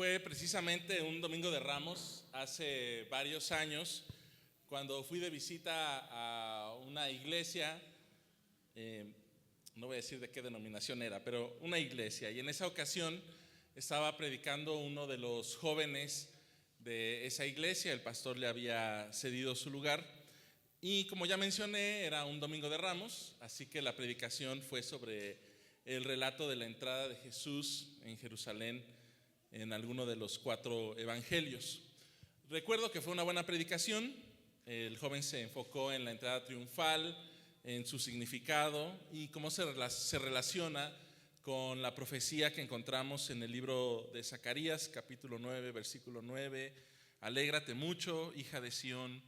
Fue precisamente un domingo de Ramos, hace varios años, cuando fui de visita a una iglesia, no voy a decir de qué denominación era, pero una iglesia, y en esa ocasión estaba predicando uno de los jóvenes de esa iglesia. El pastor le había cedido su lugar, y como ya mencioné, era un domingo de Ramos, así que la predicación fue sobre el relato de la entrada de Jesús en Jerusalén en alguno de los 4 evangelios. Recuerdo que fue una buena predicación. El joven se enfocó en la entrada triunfal, en su significado y cómo se relaciona con la profecía que encontramos en el libro de Zacarías, capítulo 9, versículo 9. Alégrate mucho, hija de Sión,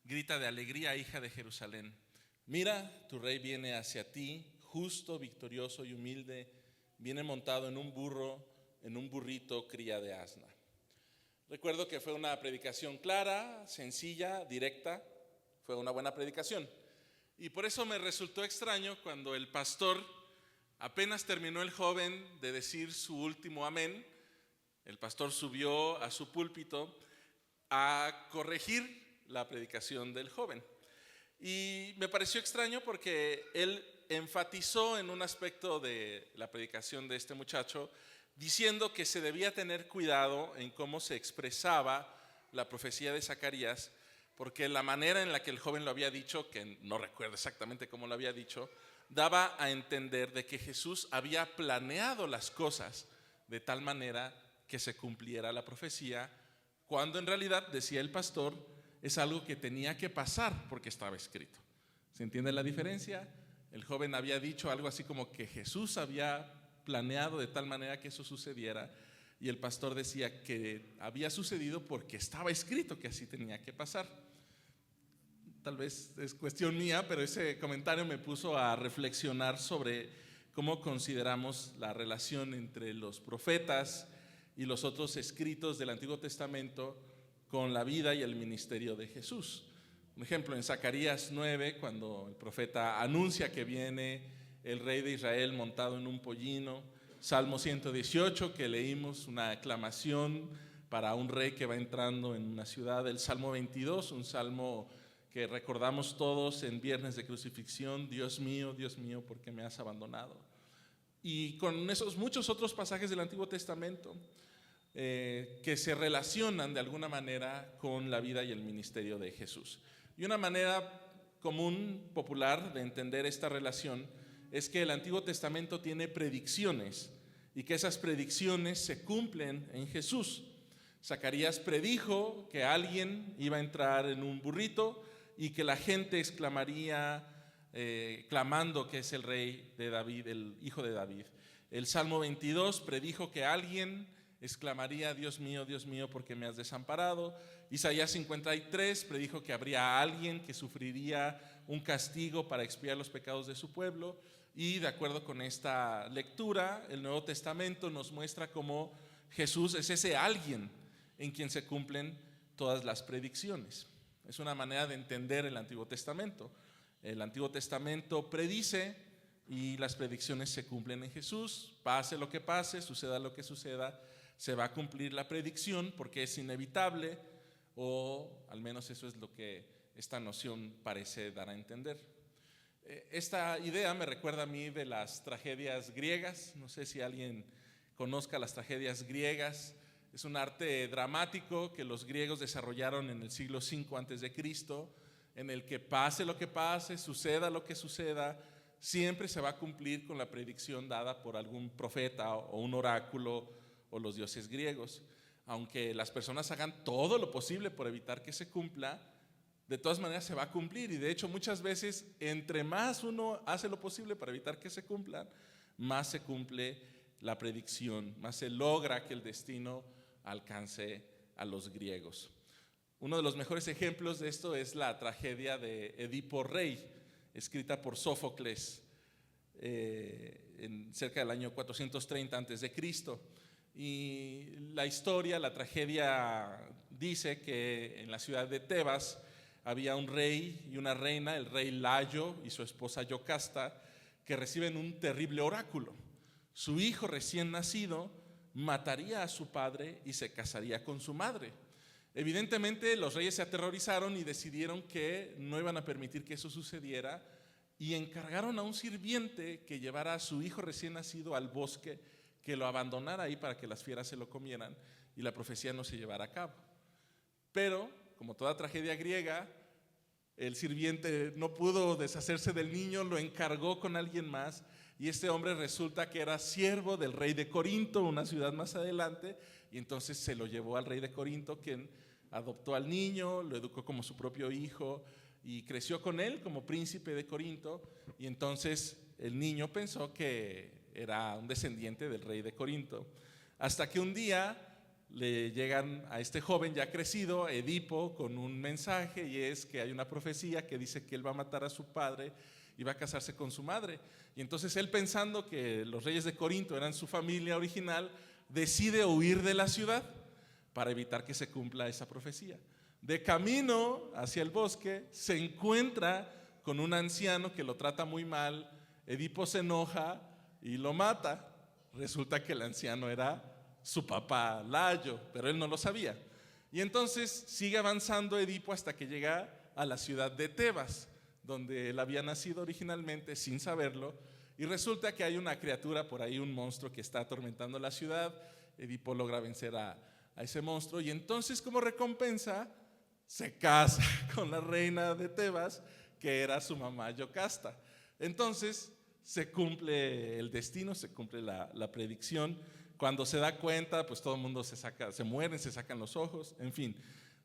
grita de alegría, hija de Jerusalén. Mira, tu rey viene hacia ti, justo, victorioso y humilde, viene montado en un burrito, cría de asna. Recuerdo que fue una predicación clara, sencilla, directa. Fue una buena predicación. Y por eso me resultó extraño cuando el pastor, apenas terminó el joven de decir su último amén, el pastor subió a su púlpito a corregir la predicación del joven. Y me pareció extraño porque él enfatizó en un aspecto de la predicación de este muchacho, diciendo que se debía tener cuidado en cómo se expresaba la profecía de Zacarías, porque la manera en la que el joven lo había dicho, que no recuerdo exactamente cómo lo había dicho, daba a entender de que Jesús había planeado las cosas de tal manera que se cumpliera la profecía, cuando en realidad, decía el pastor, es algo que tenía que pasar porque estaba escrito. ¿Se entiende la diferencia? El joven había dicho algo así como que Jesús había planeado de tal manera que eso sucediera, y el pastor decía que había sucedido porque estaba escrito que así tenía que pasar. Tal vez es cuestión mía, pero ese comentario me puso a reflexionar sobre cómo consideramos la relación entre los profetas y los otros escritos del Antiguo Testamento con la vida y el ministerio de Jesús. Por ejemplo, en Zacarías 9, cuando el profeta anuncia que viene el rey de Israel montado en un pollino. Salmo 118, que leímos, una aclamación para un rey que va entrando en una ciudad. El Salmo 22, un salmo que recordamos todos en Viernes de Crucifixión. Dios mío, ¿por qué me has abandonado? Y con esos muchos otros pasajes del Antiguo Testamento que se relacionan de alguna manera con la vida y el ministerio de Jesús. Y una manera común, popular, de entender esta relación es que el Antiguo Testamento tiene predicciones y que esas predicciones se cumplen en Jesús. Zacarías predijo que alguien iba a entrar en un burrito y que la gente exclamaría clamando que es el rey de David, el hijo de David. El Salmo 22 predijo que alguien exclamaría, Dios mío, ¿por qué me has desamparado? Isaías 53 predijo que habría alguien que sufriría un castigo para expiar los pecados de su pueblo. Y de acuerdo con esta lectura, el Nuevo Testamento nos muestra cómo Jesús es ese alguien en quien se cumplen todas las predicciones. Es una manera de entender el Antiguo Testamento. El Antiguo Testamento predice y las predicciones se cumplen en Jesús. Pase lo que pase, suceda lo que suceda, se va a cumplir la predicción porque es inevitable, o al menos eso es lo que esta noción parece dar a entender. Esta idea me recuerda a mí de las tragedias griegas. No sé si alguien conozca las tragedias griegas. Es un arte dramático que los griegos desarrollaron en el siglo V a.C., en el que pase lo que pase, suceda lo que suceda, siempre se va a cumplir con la predicción dada por algún profeta o un oráculo o los dioses griegos. Aunque las personas hagan todo lo posible por evitar que se cumpla, de todas maneras se va a cumplir. Y de hecho muchas veces, entre más uno hace lo posible para evitar que se cumplan, más se cumple la predicción, más se logra que el destino alcance a los griegos. Uno de los mejores ejemplos de esto es la tragedia de Edipo Rey, escrita por Sófocles en cerca del año 430 a.C. Y la historia, la tragedia dice que en la ciudad de Tebas había un rey y una reina, el rey Layo y su esposa Yocasta, que reciben un terrible oráculo. Su hijo recién nacido mataría a su padre y se casaría con su madre. Evidentemente los reyes se aterrorizaron y decidieron que no iban a permitir que eso sucediera y encargaron a un sirviente que llevara a su hijo recién nacido al bosque, que lo abandonara ahí para que las fieras se lo comieran y la profecía no se llevara a cabo. Pero, como toda tragedia griega, el sirviente no pudo deshacerse del niño, lo encargó con alguien más y este hombre resulta que era siervo del rey de Corinto, una ciudad más adelante, y entonces se lo llevó al rey de Corinto, quien adoptó al niño, lo educó como su propio hijo y creció con él como príncipe de Corinto, y entonces el niño pensó que era un descendiente del rey de Corinto, hasta que un día le llegan a este joven ya crecido, Edipo, con un mensaje, y es que hay una profecía que dice que él va a matar a su padre y va a casarse con su madre. Y entonces él, pensando que los reyes de Corinto eran su familia original, decide huir de la ciudad para evitar que se cumpla esa profecía. De camino hacia el bosque se encuentra con un anciano que lo trata muy mal. Edipo se enoja y lo mata. Resulta que el anciano era su papá Layo, pero él no lo sabía. Y entonces sigue avanzando Edipo hasta que llega a la ciudad de Tebas, donde él había nacido originalmente sin saberlo, y resulta que hay una criatura por ahí, un monstruo que está atormentando la ciudad. Edipo logra vencer a ese monstruo y entonces, como recompensa, se casa con la reina de Tebas, que era su mamá Yocasta. Entonces se cumple el destino, se cumple la predicción. Cuando se da cuenta, pues todo el mundo se mueren, se sacan los ojos, en fin,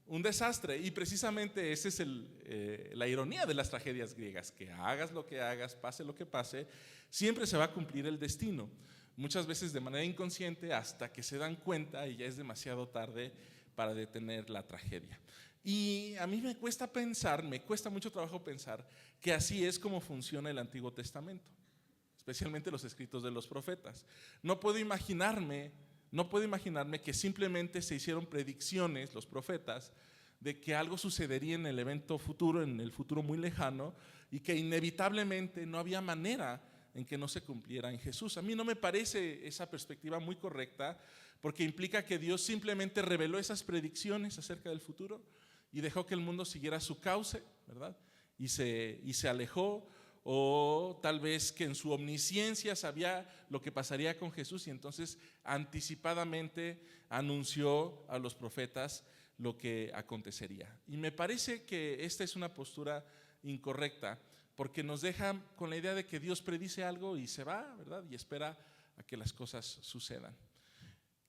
un desastre. Y precisamente esa es la ironía de las tragedias griegas, que hagas lo que hagas, pase lo que pase, siempre se va a cumplir el destino. Muchas veces de manera inconsciente, hasta que se dan cuenta y ya es demasiado tarde para detener la tragedia. Y a mí me cuesta mucho trabajo pensar que así es como funciona el Antiguo Testamento, especialmente los escritos de los profetas. No puedo imaginarme que simplemente se hicieron predicciones, los profetas, de que algo sucedería en el evento futuro, en el futuro muy lejano, y que inevitablemente no había manera en que no se cumpliera en Jesús. A mí no me parece esa perspectiva muy correcta, porque implica que Dios simplemente reveló esas predicciones acerca del futuro y dejó que el mundo siguiera su cauce, ¿verdad? Y se alejó. O tal vez que en su omnisciencia sabía lo que pasaría con Jesús y entonces anticipadamente anunció a los profetas lo que acontecería. Y me parece que esta es una postura incorrecta, porque nos deja con la idea de que Dios predice algo y se va, ¿verdad? Y espera a que las cosas sucedan.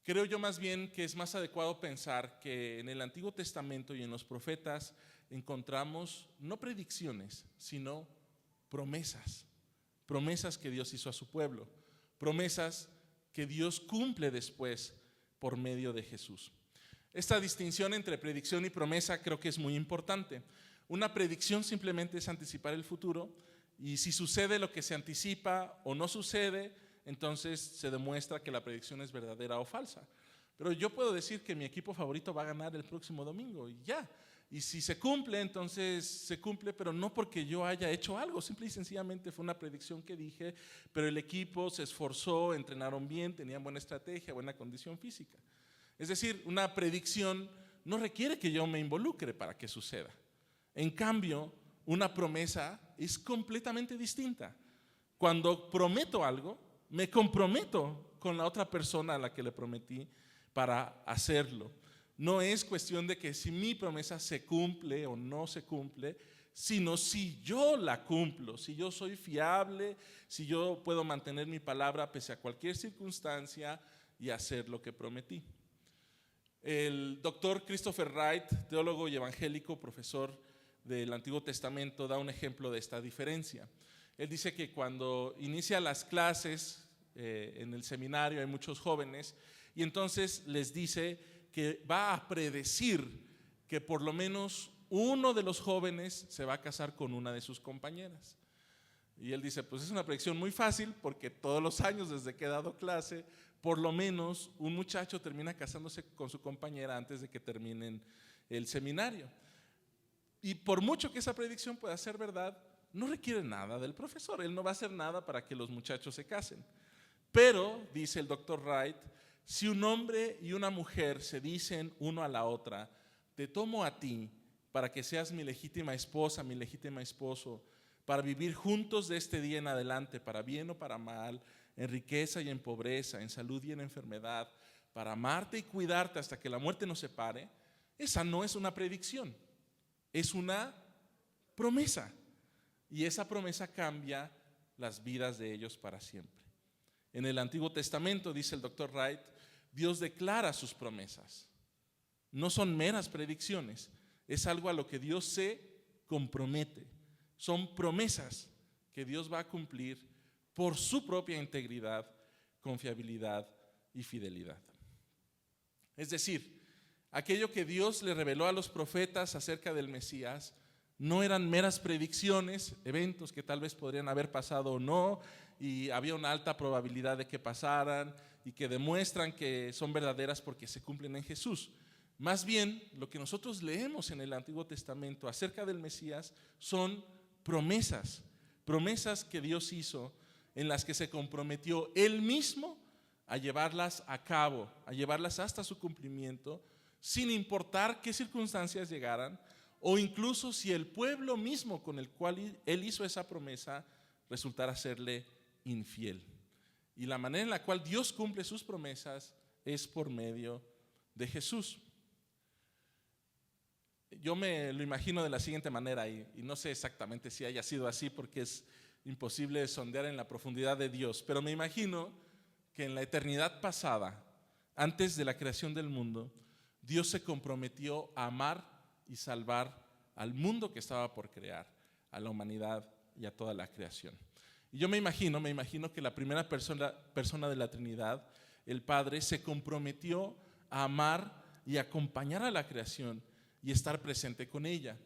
Creo yo más bien que es más adecuado pensar que en el Antiguo Testamento y en los profetas encontramos no predicciones, sino promesas que Dios hizo a su pueblo, promesas que Dios cumple después por medio de Jesús. Esta distinción entre predicción y promesa creo que es muy importante. Una predicción simplemente es anticipar el futuro, y si sucede lo que se anticipa o no sucede, entonces se demuestra que la predicción es verdadera o falsa. Pero yo puedo decir que mi equipo favorito va a ganar el próximo domingo y ya. Y si se cumple, entonces se cumple, pero no porque yo haya hecho algo, simple y sencillamente fue una predicción que dije, pero el equipo se esforzó, entrenaron bien, tenían buena estrategia, buena condición física. Es decir, una predicción no requiere que yo me involucre para que suceda. En cambio, una promesa es completamente distinta. Cuando prometo algo, me comprometo con la otra persona a la que le prometí para hacerlo. No es cuestión de que si mi promesa se cumple o no se cumple, sino si yo la cumplo, si yo soy fiable, si yo puedo mantener mi palabra pese a cualquier circunstancia y hacer lo que prometí. El doctor Christopher Wright, teólogo y evangélico, profesor del Antiguo Testamento, da un ejemplo de esta diferencia. Él dice que cuando inicia las clases en el seminario hay muchos jóvenes y entonces les dice que va a predecir que por lo menos uno de los jóvenes se va a casar con una de sus compañeras. Y él dice, pues es una predicción muy fácil porque todos los años desde que he dado clase, por lo menos un muchacho termina casándose con su compañera antes de que terminen el seminario. Y por mucho que esa predicción pueda ser verdad, no requiere nada del profesor. Él no va a hacer nada para que los muchachos se casen. Pero, dice el doctor Wright, Si un hombre y una mujer se dicen uno a la otra, te tomo a ti para que seas mi legítima esposa, mi legítimo esposo, para vivir juntos de este día en adelante, para bien o para mal, en riqueza y en pobreza, en salud y en enfermedad, para amarte y cuidarte hasta que la muerte nos separe, esa no es una predicción, es una promesa. Y esa promesa cambia las vidas de ellos para siempre. En el Antiguo Testamento, dice el Dr. Wright, Dios declara sus promesas. No son meras predicciones, es algo a lo que Dios se compromete. Son promesas que Dios va a cumplir por su propia integridad, confiabilidad y fidelidad. Es decir, aquello que Dios le reveló a los profetas acerca del Mesías no eran meras predicciones, eventos que tal vez podrían haber pasado o no, y había una alta probabilidad de que pasaran y que demuestran que son verdaderas porque se cumplen en Jesús. Más bien, lo que nosotros leemos en el Antiguo Testamento acerca del Mesías son promesas que Dios hizo, en las que se comprometió Él mismo a llevarlas a cabo, a llevarlas hasta su cumplimiento, sin importar qué circunstancias llegaran, o incluso si el pueblo mismo con el cual Él hizo esa promesa resultara serle infiel. Y la manera en la cual Dios cumple sus promesas es por medio de Jesús. Yo me lo imagino de la siguiente manera, y no sé exactamente si haya sido así porque es imposible sondear en la profundidad de Dios, pero me imagino que en la eternidad pasada, antes de la creación del mundo, Dios se comprometió a amar y salvar al mundo que estaba por crear, a la humanidad y a toda la creación. Y yo me imagino que la primera persona de la Trinidad, el Padre, se comprometió a amar y acompañar a la creación y estar presente con ella.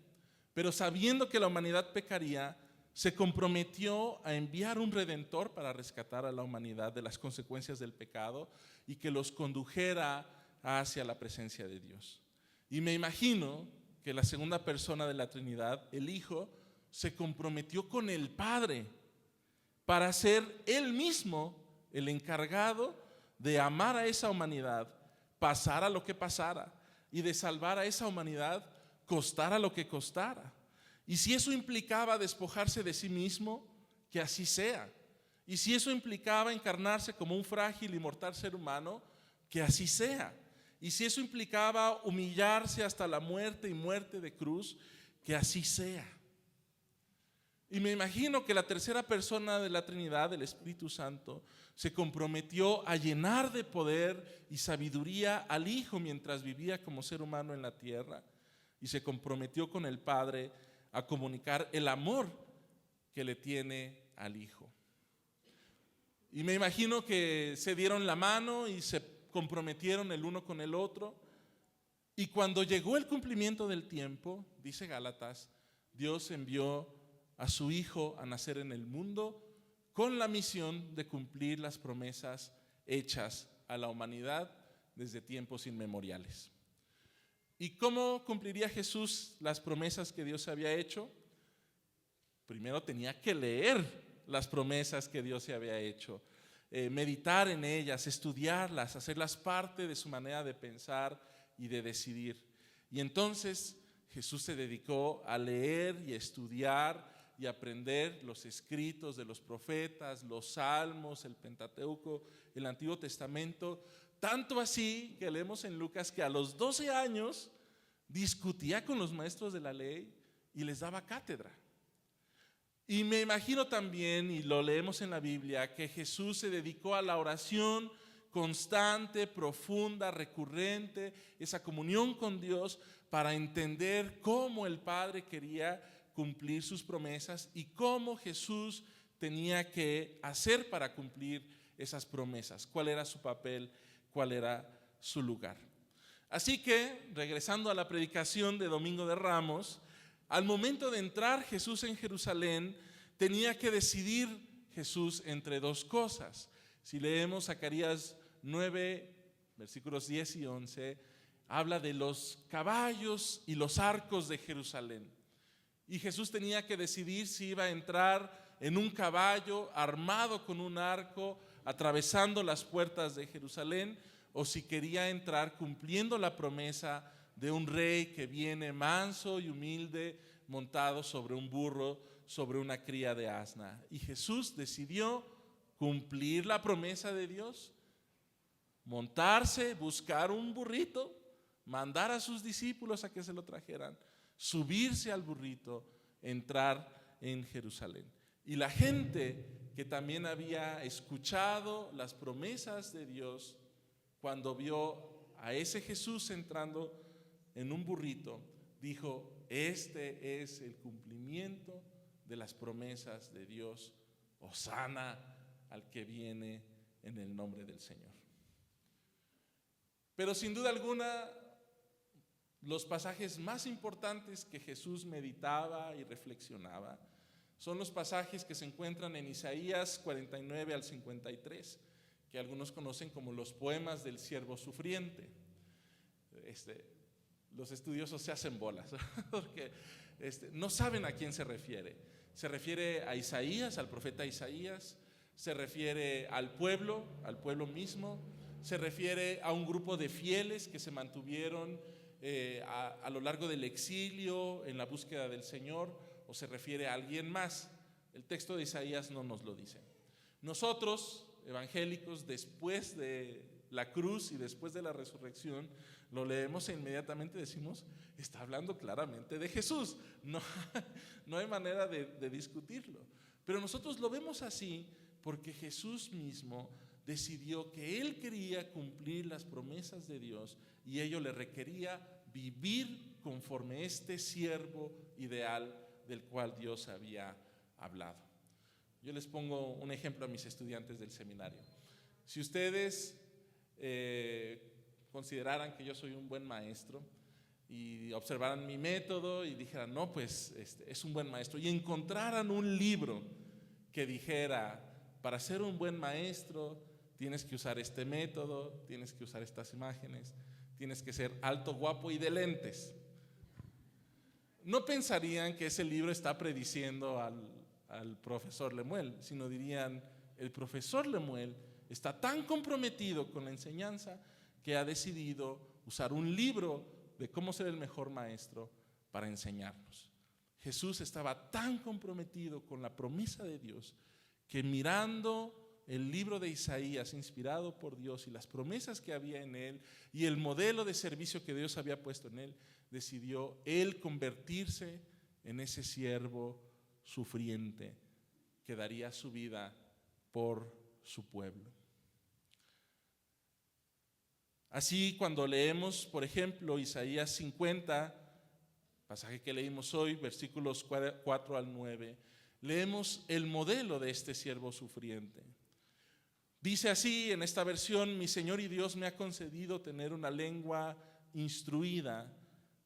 Pero sabiendo que la humanidad pecaría, se comprometió a enviar un redentor para rescatar a la humanidad de las consecuencias del pecado y que los condujera hacia la presencia de Dios. Y me imagino que la segunda persona de la Trinidad, el Hijo, se comprometió con el Padre para ser Él mismo el encargado de amar a esa humanidad, pasara lo que pasara, y de salvar a esa humanidad, costara lo que costara. Y si eso implicaba despojarse de sí mismo, que así sea. Y si eso implicaba encarnarse como un frágil y mortal ser humano, que así sea. Y si eso implicaba humillarse hasta la muerte y muerte de cruz, que así sea. Y me imagino que la tercera persona de la Trinidad, el Espíritu Santo, se comprometió a llenar de poder y sabiduría al Hijo mientras vivía como ser humano en la tierra, y se comprometió con el Padre a comunicar el amor que le tiene al Hijo. Y me imagino que se dieron la mano y se comprometieron el uno con el otro, y cuando llegó el cumplimiento del tiempo, dice Gálatas, Dios envió a su Hijo a nacer en el mundo con la misión de cumplir las promesas hechas a la humanidad desde tiempos inmemoriales. ¿Y cómo cumpliría Jesús las promesas que Dios había hecho? Primero tenía que leer las promesas que Dios se había hecho, meditar en ellas, estudiarlas, hacerlas parte de su manera de pensar y de decidir. Y entonces Jesús se dedicó a leer y a estudiar y aprender los escritos de los profetas, los salmos, el Pentateuco, el Antiguo Testamento, tanto así que leemos en Lucas que a los 12 años discutía con los maestros de la ley y les daba cátedra. Y me imagino también, y lo leemos en la Biblia, que Jesús se dedicó a la oración constante, profunda, recurrente, esa comunión con Dios para entender cómo el Padre quería cumplir sus promesas y cómo Jesús tenía que hacer para cumplir esas promesas, cuál era su papel, cuál era su lugar. Así que, regresando a la predicación de Domingo de Ramos, al momento de entrar Jesús en Jerusalén, tenía que decidir Jesús entre dos cosas. Si leemos Zacarías 9, versículos 10 y 11, habla de los caballos y los arcos de Jerusalén. Y Jesús tenía que decidir si iba a entrar en un caballo armado con un arco, atravesando las puertas de Jerusalén, o si quería entrar cumpliendo la promesa de un rey que viene manso y humilde, montado sobre un burro, sobre una cría de asna. Y Jesús decidió cumplir la promesa de Dios, montarse, buscar un burrito, mandar a sus discípulos a que se lo trajeran, subirse al burrito, entrar en Jerusalén. Y la gente que también había escuchado las promesas de Dios, cuando vio a ese Jesús entrando en un burrito, dijo: este es el cumplimiento de las promesas de Dios. Hosana al que viene en el nombre del Señor. Pero sin duda alguna, los pasajes más importantes que Jesús meditaba y reflexionaba son los pasajes que se encuentran en Isaías 49 al 53, que algunos conocen como los poemas del siervo sufriente. Los estudiosos se hacen bolas porque no saben a quién se refiere. Se refiere a Isaías, al profeta Isaías, se refiere al pueblo mismo, se refiere a un grupo de fieles que se mantuvieron a lo largo del exilio en la búsqueda del Señor, o se refiere a alguien más. El texto de Isaías no nos lo dice. Nosotros, evangélicos, después de la cruz y después de la resurrección, lo leemos e inmediatamente decimos: está hablando claramente de Jesús. No hay manera de discutirlo. Pero nosotros lo vemos así porque Jesús mismo decidió que Él quería cumplir las promesas de Dios, y ello le requería vivir conforme este siervo ideal del cual Dios había hablado. Yo les pongo un ejemplo a mis estudiantes del seminario. Si ustedes consideraran que yo soy un buen maestro y observaran mi método y dijeran: no, pues es un buen maestro, y encontraran un libro que dijera: para ser un buen maestro tienes que usar este método, tienes que usar estas imágenes, tienes que ser alto, guapo y de lentes, no pensarían que ese libro está prediciendo al profesor Lemuel, sino dirían: el profesor Lemuel está tan comprometido con la enseñanza que ha decidido usar un libro de cómo ser el mejor maestro para enseñarnos. Jesús estaba tan comprometido con la promesa de Dios que, mirando el libro de Isaías, inspirado por Dios, y las promesas que había en él y el modelo de servicio que Dios había puesto en él, decidió él convertirse en ese siervo sufriente que daría su vida por su pueblo. Así, cuando leemos, por ejemplo, Isaías 50, pasaje que leímos hoy, versículos 4 al 9, leemos el modelo de este siervo sufriente. Dice así en esta versión: mi Señor y Dios me ha concedido tener una lengua instruida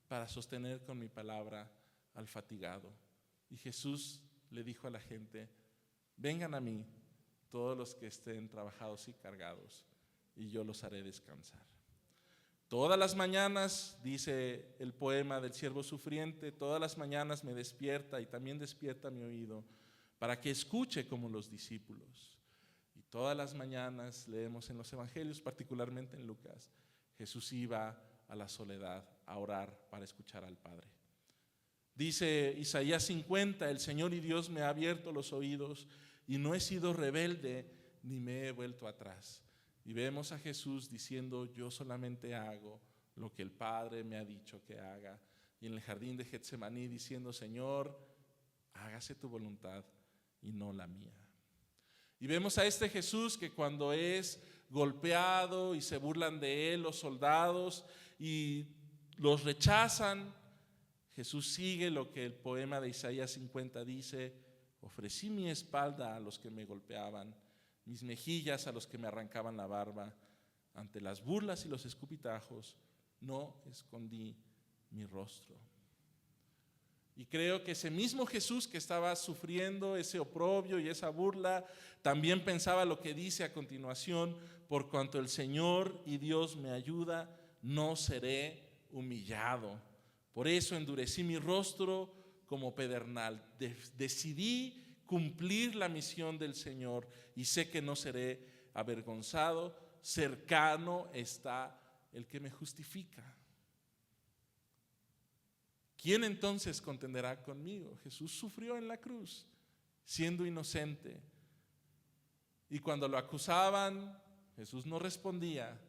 para sostener con mi palabra al fatigado. Y Jesús le dijo a la gente: vengan a mí todos los que estén trabajados y cargados, y yo los haré descansar. Todas las mañanas, dice el poema del siervo sufriente, todas las mañanas me despierta y también despierta mi oído para que escuche como los discípulos. Y todas las mañanas leemos en los evangelios, particularmente en Lucas, Jesús iba a la soledad a orar para escuchar al Padre. Dice Isaías 50, el Señor y Dios me ha abierto los oídos y no he sido rebelde ni me he vuelto atrás. Y vemos a Jesús diciendo: yo solamente hago lo que el Padre me ha dicho que haga. Y en el jardín de Getsemaní diciendo: Señor, hágase tu voluntad y no la mía. Y vemos a este Jesús que, cuando es golpeado y se burlan de él los soldados y los rechazan, Jesús sigue lo que el poema de Isaías 50 dice: ofrecí mi espalda a los que me golpeaban, mis mejillas a los que me arrancaban la barba. Ante las burlas y los escupitajos no escondí mi rostro. Y creo que ese mismo Jesús que estaba sufriendo ese oprobio y esa burla, también pensaba lo que dice a continuación: por cuanto el Señor y Dios me ayuda, no seré humillado. Por eso endurecí mi rostro como pedernal. Decidí cumplir la misión del Señor y sé que no seré avergonzado. cercano está el que me justifica. ¿Quién entonces contenderá conmigo? Jesús sufrió en la cruz, siendo inocente. Y cuando lo acusaban, Jesús no respondía,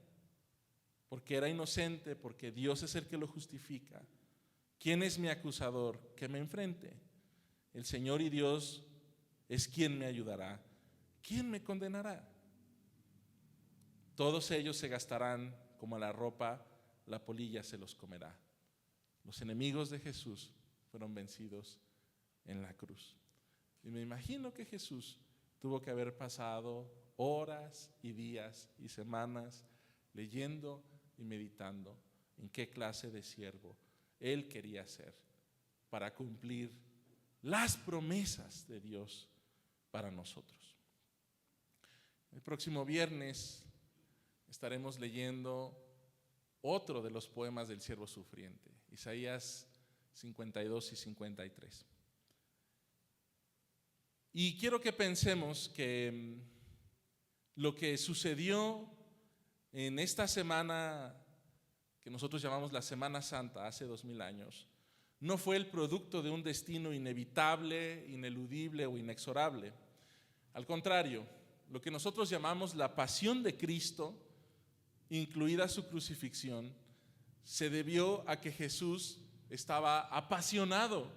porque era inocente, porque Dios es el que lo justifica. ¿Quién es mi acusador? Que me enfrente. El Señor y Dios es quien me ayudará. ¿Quién me condenará? Todos ellos se gastarán como la ropa, la polilla se los comerá. Los enemigos de Jesús fueron vencidos en la cruz. Y me imagino que Jesús tuvo que haber pasado horas y días y semanas leyendo y meditando en qué clase de siervo Él quería ser para cumplir las promesas de Dios para nosotros. El próximo viernes estaremos leyendo otro de los poemas del siervo sufriente, Isaías 52 y 53. Y quiero que pensemos que lo que sucedió en esta semana que nosotros llamamos la Semana Santa hace 2000 años, no fue el producto de un destino inevitable, ineludible o inexorable. Al contrario, lo que nosotros llamamos la pasión de Cristo, incluida su crucifixión, se debió a que Jesús estaba apasionado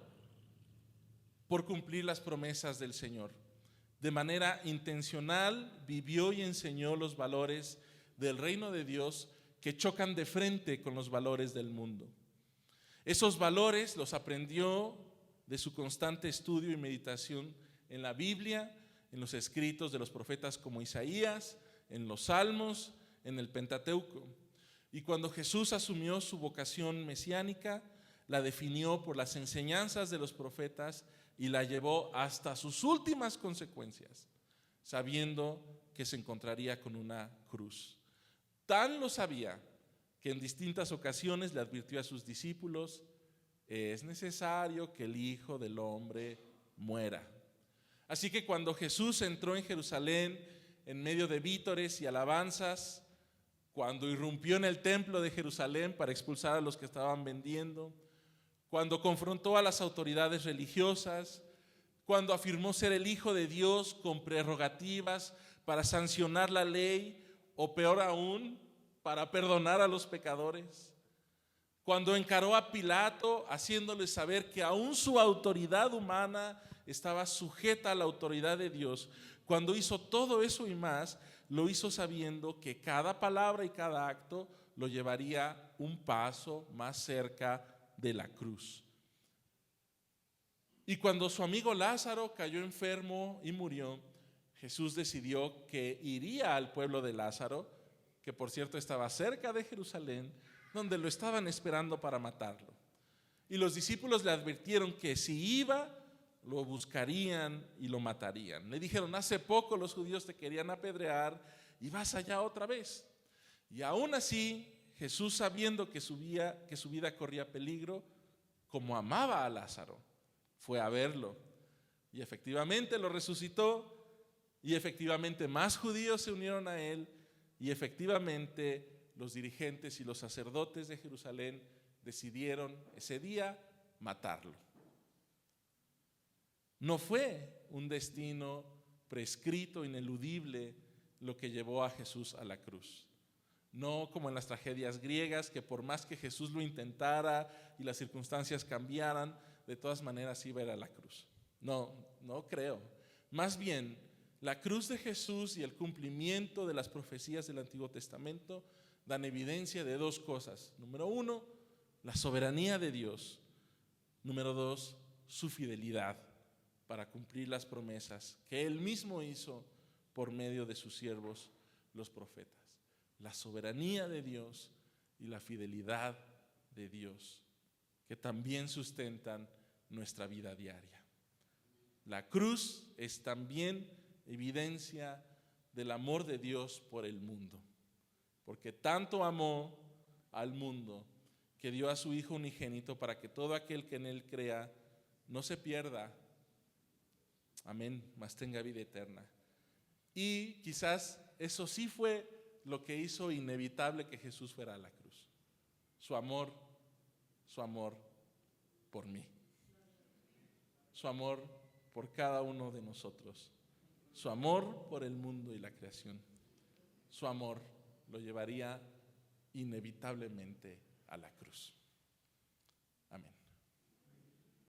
por cumplir las promesas del Señor. De manera intencional vivió y enseñó los valores del reino de Dios que chocan de frente con los valores del mundo. Esos valores los aprendió de su constante estudio y meditación en la Biblia, en los escritos de los profetas como Isaías, en los Salmos, en el Pentateuco. Y cuando Jesús asumió su vocación mesiánica, la definió por las enseñanzas de los profetas y la llevó hasta sus últimas consecuencias, sabiendo que se encontraría con una cruz. Tan lo sabía que en distintas ocasiones le advirtió a sus discípulos: es necesario que el Hijo del Hombre muera. Así que cuando Jesús entró en Jerusalén en medio de vítores y alabanzas, cuando irrumpió en el templo de Jerusalén para expulsar a los que estaban vendiendo, cuando confrontó a las autoridades religiosas, cuando afirmó ser el Hijo de Dios con prerrogativas para sancionar la ley o peor aún, para perdonar a los pecadores, cuando encaró a Pilato haciéndole saber que aún su autoridad humana estaba sujeta a la autoridad de Dios, cuando hizo todo eso y más, lo hizo sabiendo que cada palabra y cada acto lo llevaría un paso más cerca de la cruz. Y cuando su amigo Lázaro cayó enfermo y murió, Jesús decidió que iría al pueblo de Lázaro, que por cierto estaba cerca de Jerusalén, donde lo estaban esperando para matarlo. Y los discípulos le advirtieron que si iba, lo buscarían y lo matarían. Le dijeron: hace poco los judíos te querían apedrear y vas allá otra vez. Y aún así, Jesús, sabiendo que su vida corría peligro, como amaba a Lázaro, fue a verlo. Y efectivamente lo resucitó, y efectivamente más judíos se unieron a él, y efectivamente los dirigentes y los sacerdotes de Jerusalén decidieron ese día matarlo. No fue un destino prescrito, ineludible, lo que llevó a Jesús a la cruz. No como en las tragedias griegas, que por más que Jesús lo intentara y las circunstancias cambiaran, de todas maneras iba a ir a la cruz. No creo. Más bien, la cruz de Jesús y el cumplimiento de las profecías del Antiguo Testamento dan evidencia de dos cosas. Número uno, la soberanía de Dios. Número dos, su fidelidad para cumplir las promesas que Él mismo hizo por medio de sus siervos, los profetas. La soberanía de Dios y la fidelidad de Dios, que también sustentan nuestra vida diaria. La cruz es también evidencia del amor de Dios por el mundo, porque tanto amó al mundo que dio a su Hijo unigénito para que todo aquel que en Él crea no se pierda, amén, mas tenga vida eterna. Y quizás eso sí fue lo que hizo inevitable que Jesús fuera a la cruz. Su amor por mí. Su amor por cada uno de nosotros. Su amor por el mundo y la creación. Su amor lo llevaría inevitablemente a la cruz.